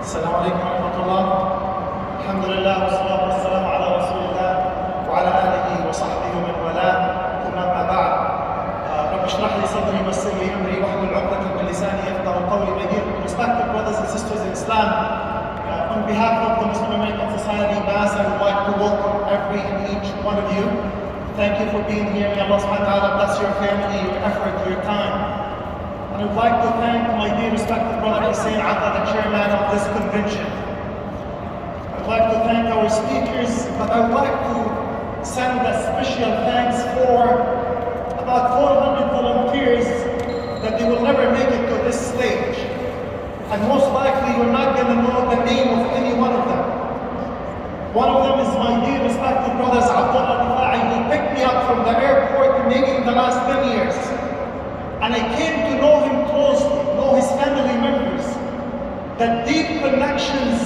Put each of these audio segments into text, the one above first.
السلام عليكم ورحمة الله. الحمد لله والصلاة والسلام على رسول الله وعلى آله وصحبه ومن والاه. ثم أما بعد. رب اشرح لي صدري ويسر لي أمري واحلل عقدة من لساني يفقهوا قولي. My dear respected brothers and sisters in Islam, on behalf of the Muslim American Society MAS, I would like to welcome every and each one of you. Thank you for being here. May Allah subhanahu wa ta'ala bless your family, your effort, your time. I would like to thank my dear respected brother Hussein Atta, the chairman of this convention. I would like to thank our speakers, but I would like to send a special thanks for about 400 volunteers that they will never make it to this stage. And most likely you're not going to know the name of any one of them. One of them is my dear respected brothers Abdullah Difa'i, who picked me up from the airport maybe in the last 10 years. And I came to know him closely, know his family members. That deep connections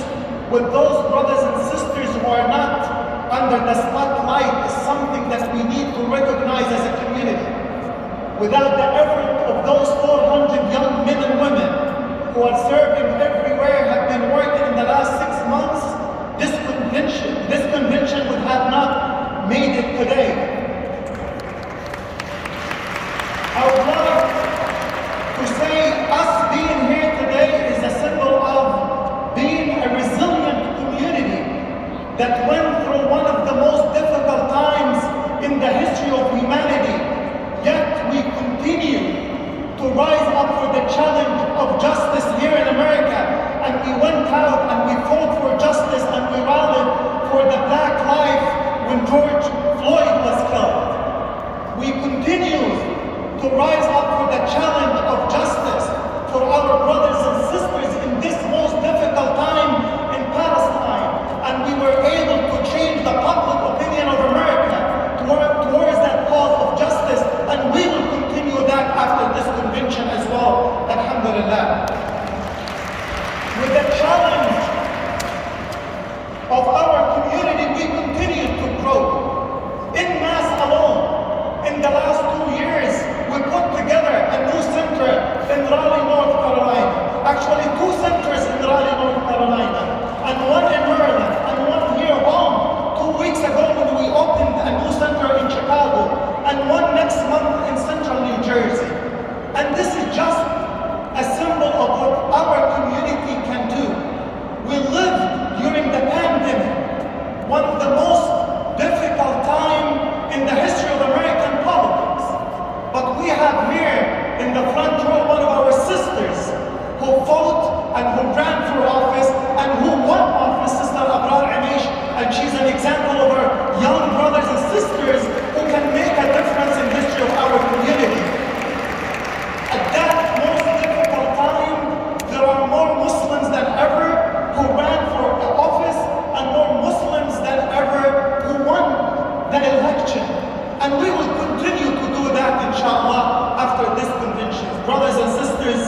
with those brothers and sisters who are not under the spotlight is something that we need to recognize as a community. Without the effort of those 400 young men and women who are serving everywhere, have been working in the last 6 months, this convention would have not made it today. I would like to say us being here today is a symbol of being a resilient community that went through one of the most difficult times in the history of humanity, yet we continue to rise up for the challenge of justice here in America. And we went out and we fought for justice and we rallied for the black life when George Floyd was killed. We continue to rise up for the challenge of justice for our brothers and sisters in this most difficult time in Palestine. And we were able to change the public opinion of America towards that cause of justice. And we will continue that after this convention as well, alhamdulillah. With the challenge of our community, we continue to grow. In MAS alone, in the last 2 years, we put together a new center in Raleigh, North Carolina. Actually, 2 centers in Raleigh, North Carolina, and 1 in Maryland, and 1 here home. 2 weeks ago when we opened a new center in Chicago, and 1 next month in central New Jersey. And this is just a symbol of what our community can do. We lived during the pandemic, one of the most difficult time in the history of American politics. But we have here in the front row one of our sisters who fought and who ran for office and who won office, Sister Abrar Amish, and she's an example of our young brothers and sisters who can make a difference in the history of our community. At that most difficult time, there are more Muslims than ever who ran for office and more Muslims than ever who won the election. And we will continue to do that, inshallah, after this convention. Brothers and sisters,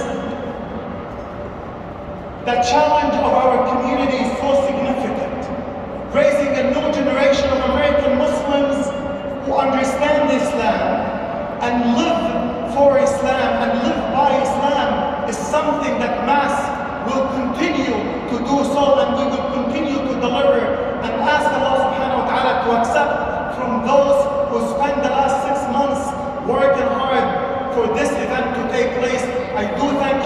the challenge of our community is so significant. Raising a new generation of American Muslims who understand Islam and live for Islam and live by Islam is something that MAS will continue to do so, and we will continue to deliver and ask Allah subhanahu wa ta'ala to accept from those who spent the last 6 months working hard for this event to take place. I do thank